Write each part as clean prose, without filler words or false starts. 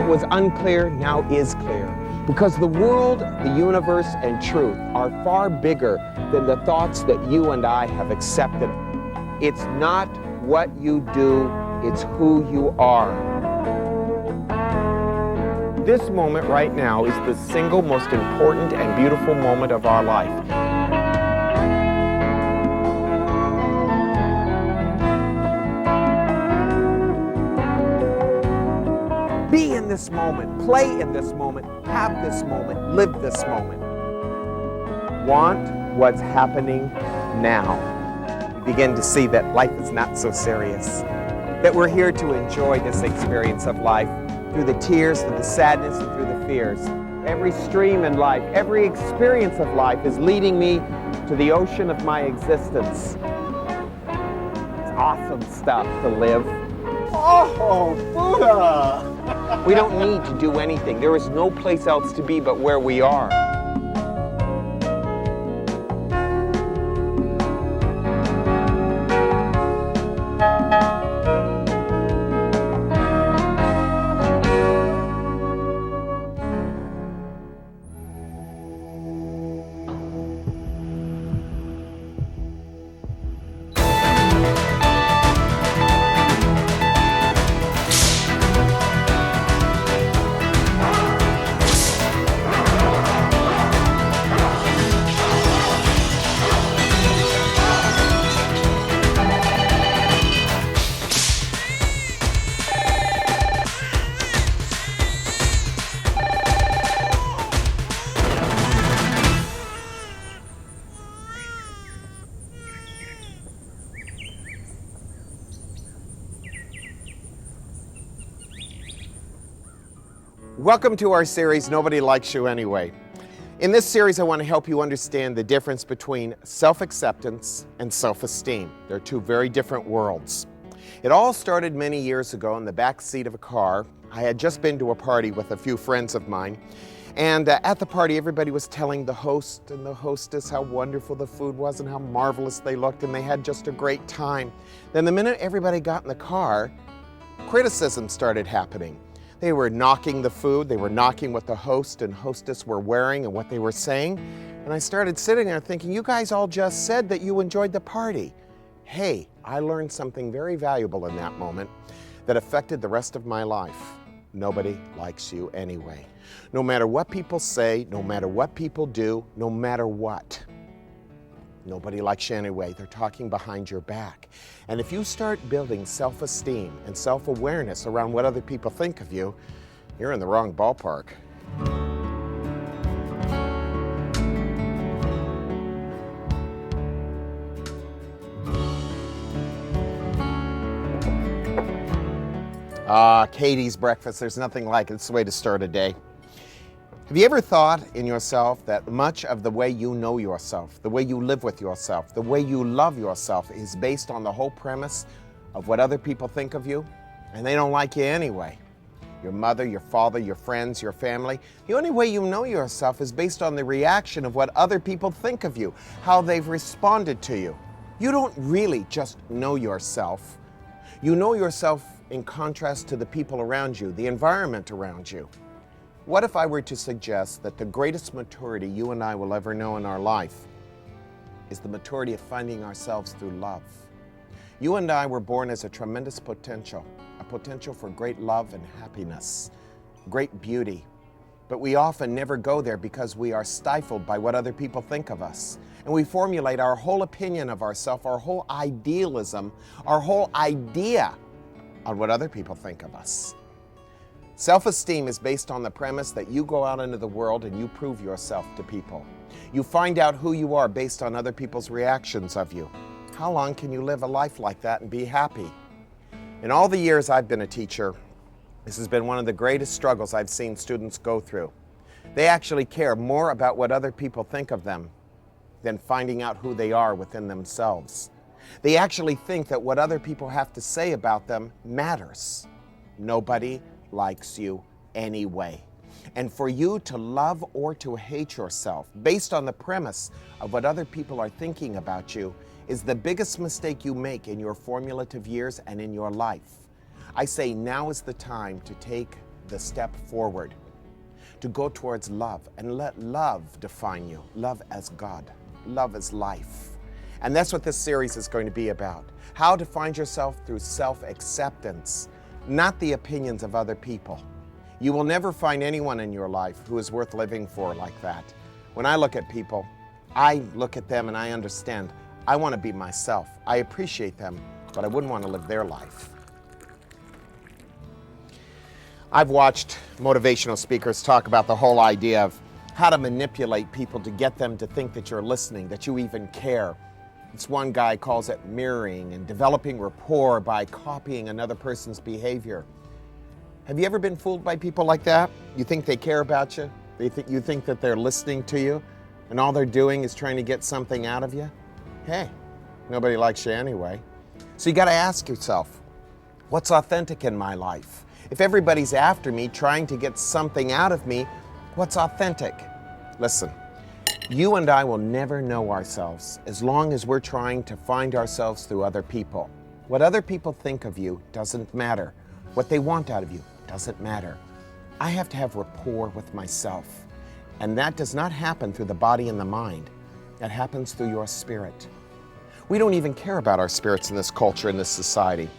What was unclear now is clear. Because the world, the universe, and truth are far bigger than the thoughts that you and I have accepted. It's not what you do, it's who you are. This moment right now is the single most important and beautiful moment of our life. Be in this moment, play in this moment, have this moment, live this moment. Want what's happening now. You begin to see that life is not so serious, that we're here to enjoy this experience of life through the tears, through the sadness, and through the fears. Every stream in life, every experience of life is leading me to the ocean of my existence. It's awesome stuff to live. Oh, Buddha! We don't need to do anything. There is no place else to be but where we are. Welcome to our series, Nobody Likes You Anyway. In this series, I want to help you understand the difference between self-acceptance and self-esteem. They're two very different worlds. It all started many years ago in the back seat of a car. I had just been to a party with a few friends of mine, and at the party, everybody was telling the host and the hostess how wonderful the food was and how marvelous they looked, and they had just a great time. Then the minute everybody got in the car, criticism started happening. They were knocking the food, they were knocking what the host and hostess were wearing and what they were saying. And I started sitting there thinking, you guys all just said that you enjoyed the party. Hey, I learned something very valuable in that moment that affected the rest of my life. Nobody likes you anyway. No matter what people say, no matter what people do, no matter what. Nobody likes you anyway. They're talking behind your back. And if you start building self-esteem and self-awareness around what other people think of you, you're in the wrong ballpark. Katie's breakfast. There's nothing like it. It's the way to start a day. Have you ever thought in yourself that much of the way you know yourself, the way you live with yourself, the way you love yourself is based on the whole premise of what other people think of you? And they don't like you anyway. Your mother, your father, your friends, your family. The only way you know yourself is based on the reaction of what other people think of you, how they've responded to you. You don't really just know yourself. You know yourself in contrast to the people around you, the environment around you. What if I were to suggest that the greatest maturity you and I will ever know in our life is the maturity of finding ourselves through love? You and I were born as a tremendous potential, a potential for great love and happiness, great beauty. But we often never go there because we are stifled by what other people think of us. And we formulate our whole opinion of ourselves, our whole idealism, our whole idea on what other people think of us. Self-esteem is based on the premise that you go out into the world and you prove yourself to people. You find out who you are based on other people's reactions of you. How long can you live a life like that and be happy? In all the years I've been a teacher, this has been one of the greatest struggles I've seen students go through. They actually care more about what other people think of them than finding out who they are within themselves. They actually think that what other people have to say about them matters. Nobody likes you anyway. And for you to love or to hate yourself based on the premise of what other people are thinking about you is the biggest mistake you make in your formative years and in your life. I say now is the time to take the step forward, to go towards love and let love define you. Love as God, love as life. And that's what this series is going to be about. How to find yourself through self-acceptance, not the opinions of other people. You will never find anyone in your life who is worth living for like that. When I look at people, I look at them and I understand. I want to be myself. I appreciate them, but I wouldn't want to live their life. I've watched motivational speakers talk about the whole idea of how to manipulate people to get them to think that you're listening, that you even care. This one guy calls it mirroring and developing rapport by copying another person's behavior. Have you ever been fooled by people like that? You think they care about you? You think that they're listening to you, and all they're doing is trying to get something out of you? Hey, nobody likes you anyway. So you got to ask yourself, what's authentic in my life? If everybody's after me, trying to get something out of me, what's authentic? Listen, you and I will never know ourselves as long as we're trying to find ourselves through other people. What other people think of you doesn't matter. What they want out of you doesn't matter. I have to have rapport with myself. And that does not happen through the body and the mind. That happens through your spirit. We don't even care about our spirits in this culture, in this society.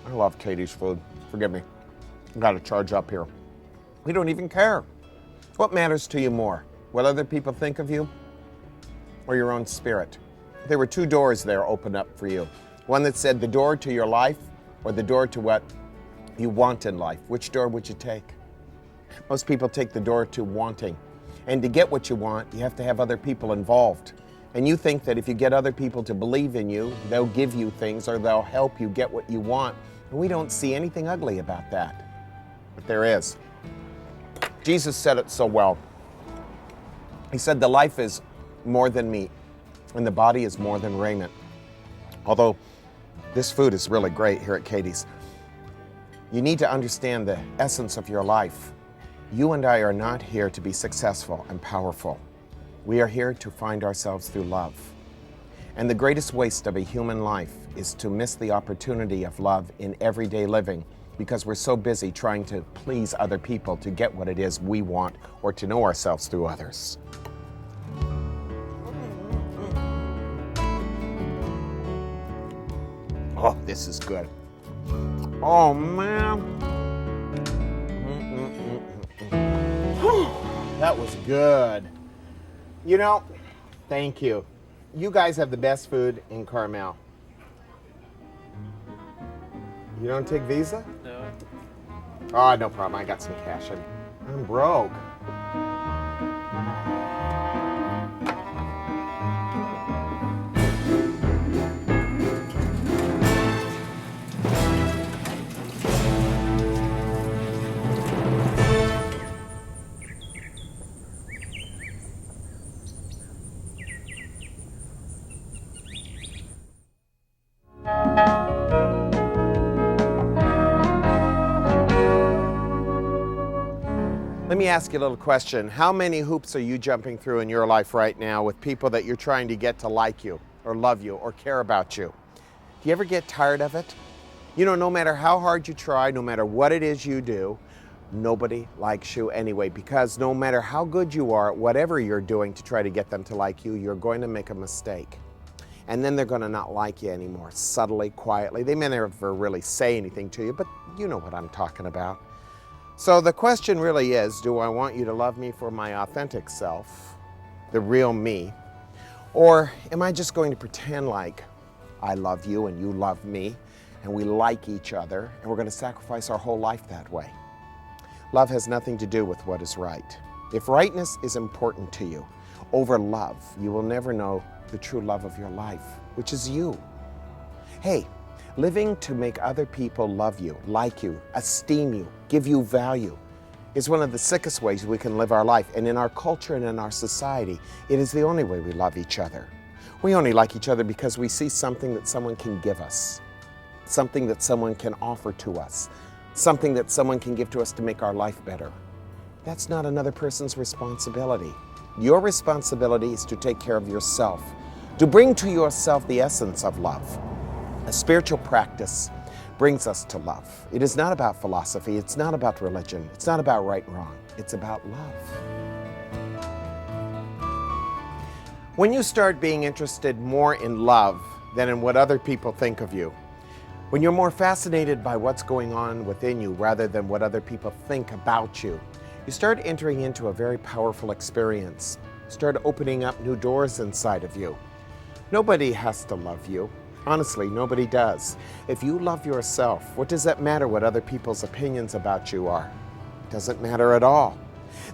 I love Katie's food. Forgive me. I've got to charge up here. We don't even care. What matters to you more? What other people think of you or your own spirit? There were two doors there opened up for you. One that said the door to your life or the door to what you want in life. Which door would you take? Most people take the door to wanting. And to get what you want, you have to have other people involved. And you think that if you get other people to believe in you, they'll give you things or they'll help you get what you want. And we don't see anything ugly about that. But there is. Jesus said it so well. He said, the life is more than meat, and the body is more than raiment. Although this food is really great here at Katie's, you need to understand the essence of your life. You and I are not here to be successful and powerful. We are here to find ourselves through love. And the greatest waste of a human life is to miss the opportunity of love in everyday living because we're so busy trying to please other people to get what it is we want or to know ourselves through others. Oh, this is good. Oh, man. That was good. You know, thank you. You guys have the best food in Carmel. You don't take Visa? No. Oh, no problem. I got some cash. I'm broke. Let me ask you a little question. How many hoops are you jumping through in your life right now with people that you're trying to get to like you or love you or care about you? Do you ever get tired of it? You know, no matter how hard you try, no matter what it is you do, nobody likes you anyway, because no matter how good you are at whatever you're doing to try to get them to like you, you're going to make a mistake. And then they're going to not like you anymore, subtly, quietly. They may never really say anything to you, but you know what I'm talking about. So the question really is, do I want you to love me for my authentic self, the real me, or am I just going to pretend like I love you and you love me and we like each other and we're going to sacrifice our whole life that way? Love has nothing to do with what is right. If rightness is important to you over love, you will never know the true love of your life, which is you. Hey, living to make other people love you, like you, esteem you, give you value is one of the sickest ways we can live our life. And in our culture and in our society, it is the only way we love each other. We only like each other because we see something that someone can give us, something that someone can offer to us, something that someone can give to us to make our life better. That's not another person's responsibility. Your responsibility is to take care of yourself, to bring to yourself the essence of love, a spiritual practice brings us to love. It is not about philosophy. It's not about religion. It's not about right and wrong. It's about love. When you start being interested more in love than in what other people think of you, when you're more fascinated by what's going on within you rather than what other people think about you, you start entering into a very powerful experience. Start opening up new doors inside of you. Nobody has to love you. Honestly, nobody does. If you love yourself, what does that matter what other people's opinions about you are? It doesn't matter at all.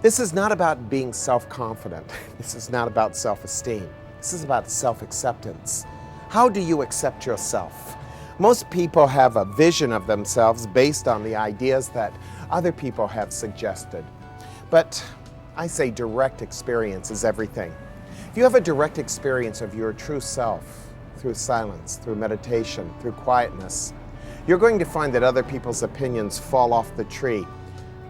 This is not about being self-confident. This is not about self-esteem. This is about self-acceptance. How do you accept yourself? Most people have a vision of themselves based on the ideas that other people have suggested. But I say direct experience is everything. If you have a direct experience of your true self, through silence, through meditation, through quietness, you're going to find that other people's opinions fall off the tree,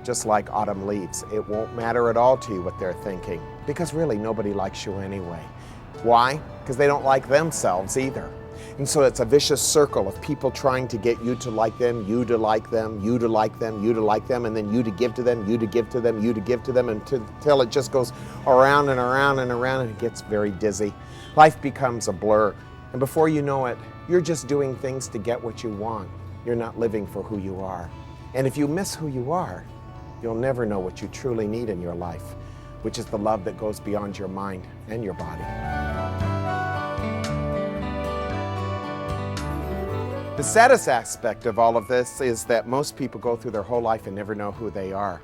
just like autumn leaves. It won't matter at all to you what they're thinking, because really nobody likes you anyway. Why? Because they don't like themselves either. And so it's a vicious circle of people trying to get you to like them, you to like them, you to like them, you to like them, and then you to give to them, you to give to them, you to give to them, until it just goes around and around and around, and it gets very dizzy. Life becomes a blur, and before you know it, you're just doing things to get what you want. You're not living for who you are. And if you miss who you are, you'll never know what you truly need in your life, which is the love that goes beyond your mind and your body. The saddest aspect of all of this is that most people go through their whole life and never know who they are.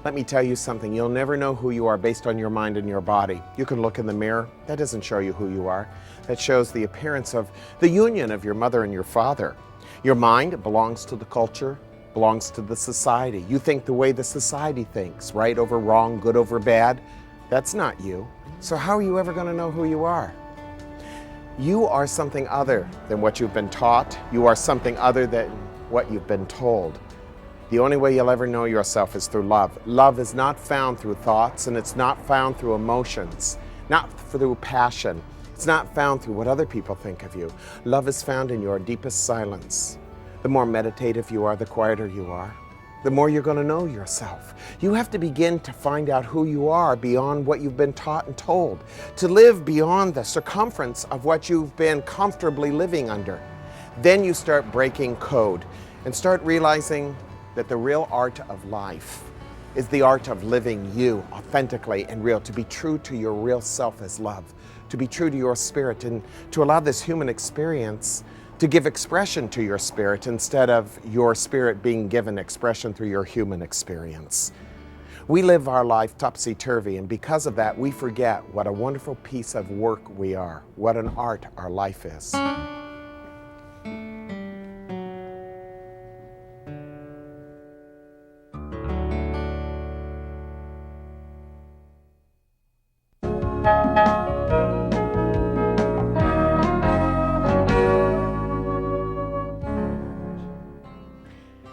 Let me tell you something, you'll never know who you are based on your mind and your body. You can look in the mirror, that doesn't show you who you are. That shows the appearance of the union of your mother and your father. Your mind belongs to the culture, belongs to the society. You think the way the society thinks, right over wrong, good over bad. That's not you. So how are you ever going to know who you are? You are something other than what you've been taught. You are something other than what you've been told. The only way you'll ever know yourself is through love. Love is not found through thoughts, and it's not found through emotions, not through passion. It's not found through what other people think of you. Love is found in your deepest silence. The more meditative you are, the quieter you are, the more you're going to know yourself. You have to begin to find out who you are beyond what you've been taught and told, to live beyond the circumference of what you've been comfortably living under. Then you start breaking code and start realizing that the real art of life is the art of living you authentically and real, to be true to your real self as love, to be true to your spirit, and to allow this human experience to give expression to your spirit instead of your spirit being given expression through your human experience. We live our life topsy-turvy, and because of that, we forget what a wonderful piece of work we are, what an art our life is.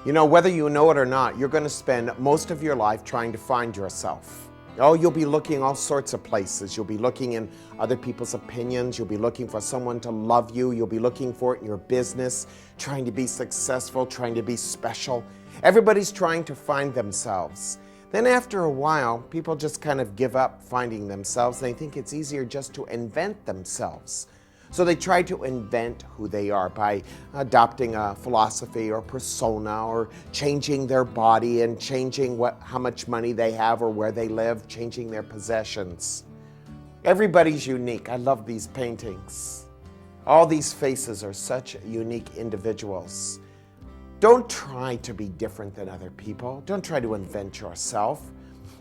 You know, whether you know it or not, you're going to spend most of your life trying to find yourself. Oh, you'll be looking all sorts of places. You'll be looking in other people's opinions. You'll be looking for someone to love you. You'll be looking for it in your business, trying to be successful, trying to be special. Everybody's trying to find themselves. Then after a while, people just kind of give up finding themselves. They think it's easier just to invent themselves. So they try to invent who they are by adopting a philosophy or persona, or changing their body and changing how much money they have or where they live, changing their possessions. Everybody's unique. I love these paintings. All these faces are such unique individuals. Don't try to be different than other people. Don't try to invent yourself.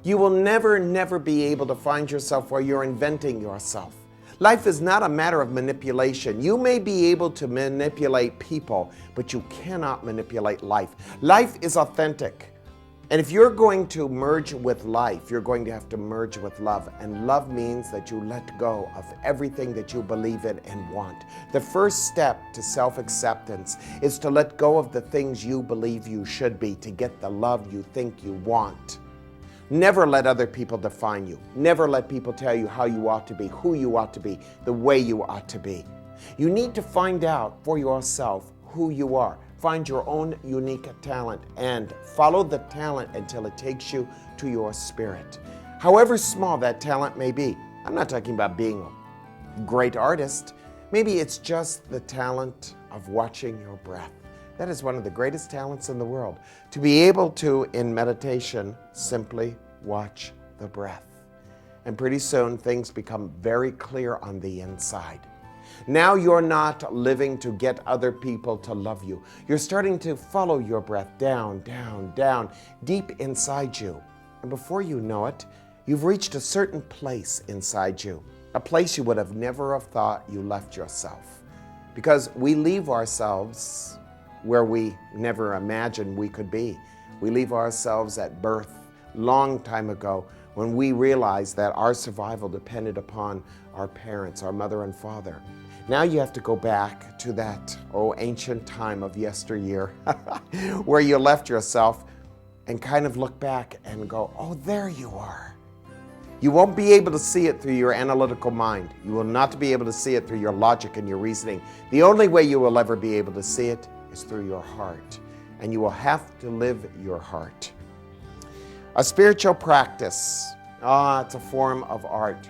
You will never be able to find yourself while you're inventing yourself. Life is not a matter of manipulation. You may be able to manipulate people, but you cannot manipulate life. Life is authentic. And if you're going to merge with life, you're going to have to merge with love. And love means that you let go of everything that you believe in and want. The first step to self-acceptance is to let go of the things you believe you should be to get the love you think you want. Never let other people define you. Never let people tell you how you ought to be, who you ought to be, the way you ought to be. You need to find out for yourself who you are. Find your own unique talent and follow the talent until it takes you to your spirit. However small that talent may be. I'm not talking about being a great artist. Maybe it's just the talent of watching your breath. That is one of the greatest talents in the world. To be able to, in meditation, simply watch the breath. And pretty soon things become very clear on the inside. Now you're not living to get other people to love you. You're starting to follow your breath down, down, down, deep inside you. And before you know it, you've reached a certain place inside you, a place you would have never have thought you left yourself. Because we leave ourselves where we never imagined we could be. We leave ourselves at birth, long time ago, when we realized that our survival depended upon our parents, our mother and father. Now you have to go back to that, ancient time of yesteryear, where you left yourself and kind of look back and go, oh, there you are. You won't be able to see it through your analytical mind. You will not be able to see it through your logic and your reasoning. The only way you will ever be able to see it is through your heart. And you will have to live your heart. A spiritual practice, it's a form of art.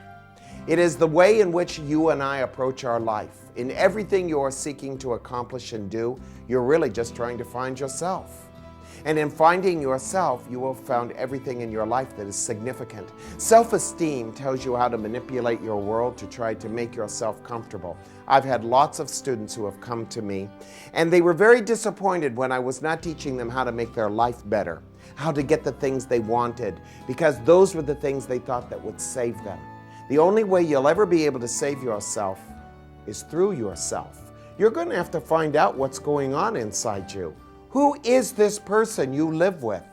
It is the way in which you and I approach our life. In everything you are seeking to accomplish and do, you're really just trying to find yourself. And in finding yourself, you will have found everything in your life that is significant. Self-esteem tells you how to manipulate your world to try to make yourself comfortable. I've had lots of students who have come to me, and they were very disappointed when I was not teaching them how to make their life better, how to get the things they wanted, because those were the things they thought that would save them. The only way you'll ever be able to save yourself is through yourself. You're going to have to find out what's going on inside you. Who is this person you live with?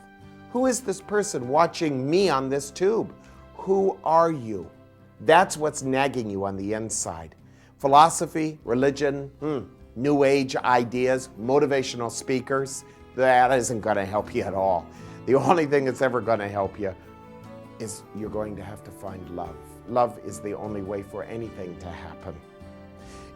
Who is this person watching me on this tube? Who are you? That's what's nagging you on the inside. Philosophy, religion, new age ideas, motivational speakers, that isn't going to help you at all. The only thing that's ever going to help you is you're going to have to find love. Love is the only way for anything to happen.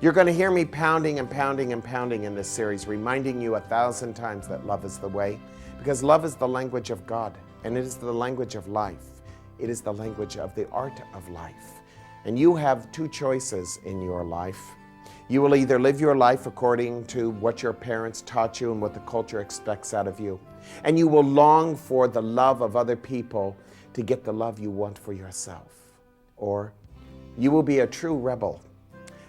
You're going to hear me pounding and pounding and pounding in this series, reminding you 1,000 times that love is the way, because love is the language of God, and it is the language of life. It is the language of the art of life. And you have two choices in your life. You will either live your life according to what your parents taught you and what the culture expects out of you, and you will long for the love of other people to get the love you want for yourself. Or you will be a true rebel,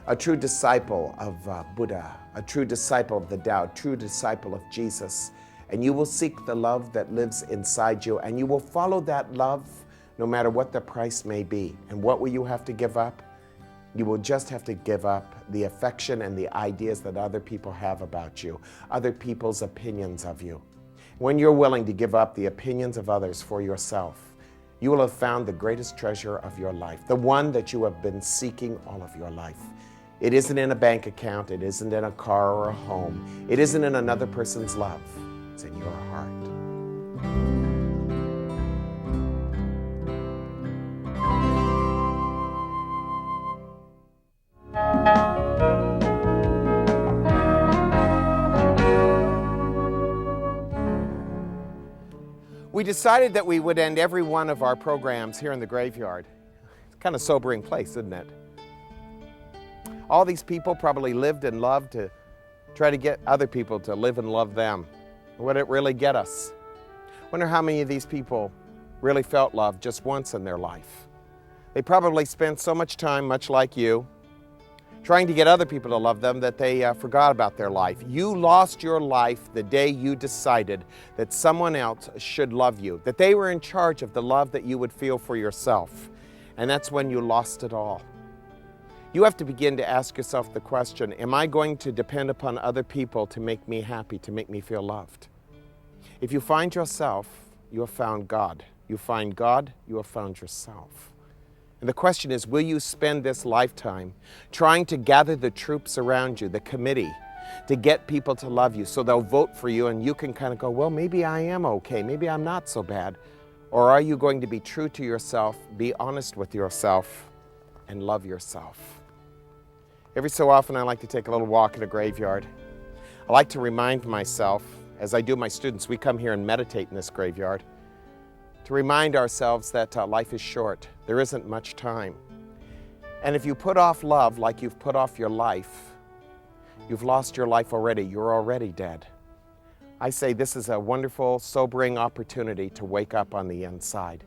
a true disciple of Buddha, a true disciple of the Tao, a true disciple of Jesus. And you will seek the love that lives inside you, and you will follow that love no matter what the price may be. And what will you have to give up? You will just have to give up the affection and the ideas that other people have about you, other people's opinions of you. When you're willing to give up the opinions of others for yourself, you will have found the greatest treasure of your life, the one that you have been seeking all of your life. It isn't in a bank account, it isn't in a car or a home, it isn't in another person's love, it's in your heart. We decided that we would end every one of our programs here in the graveyard. It's kind of a sobering place, isn't it? All these people probably lived and loved to try to get other people to live and love them. Would it really get us? Wonder how many of these people really felt love just once in their life. They probably spent so much time, much like you, trying to get other people to love them that they forgot about their life. You lost your life the day you decided that someone else should love you, that they were in charge of the love that you would feel for yourself. And that's when you lost it all. You have to begin to ask yourself the question, am I going to depend upon other people to make me happy, to make me feel loved? If you find yourself, you have found God. You find God, you have found yourself. And the question is, will you spend this lifetime trying to gather the troops around you, the committee, to get people to love you so they'll vote for you and you can kind of go, well, maybe I am okay, maybe I'm not so bad. Or are you going to be true to yourself, be honest with yourself, and love yourself? Every so often I like to take a little walk in a graveyard. I like to remind myself, as I do my students, we come here and meditate in this graveyard, to remind ourselves that life is short. There isn't much time. And if you put off love like you've put off your life, you've lost your life already. You're already dead. I say this is a wonderful, sobering opportunity to wake up on the inside.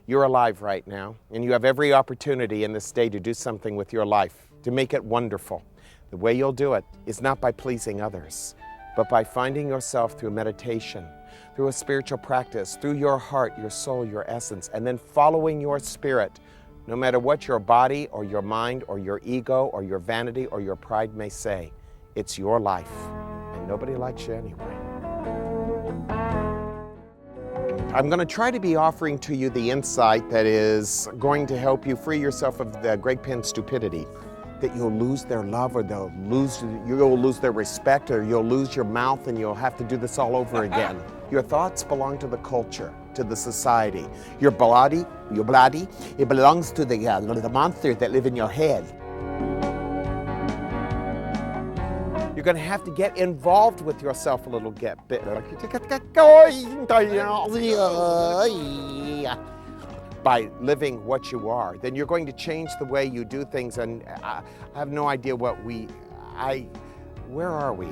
You're alive right now, and you have every opportunity in this day to do something with your life, to make it wonderful. The way you'll do it is not by pleasing others, but by finding yourself through meditation, through a spiritual practice, through your heart, your soul, your essence, and then following your spirit, no matter what your body or your mind or your ego or your vanity or your pride may say. It's your life, and nobody likes you anyway. I'm going to try to be offering to you the insight that is going to help you free yourself of the Greg Penn stupidity, that you'll lose their love, or you'll lose their respect, or you'll lose your mouth and you'll have to do this all over again. Your thoughts belong to the culture, to the society. Your body, it belongs to the monsters that live in your head. You're going to have to get involved with yourself a little bit. By living what you are, then you're going to change the way you do things. And I have no idea where are we?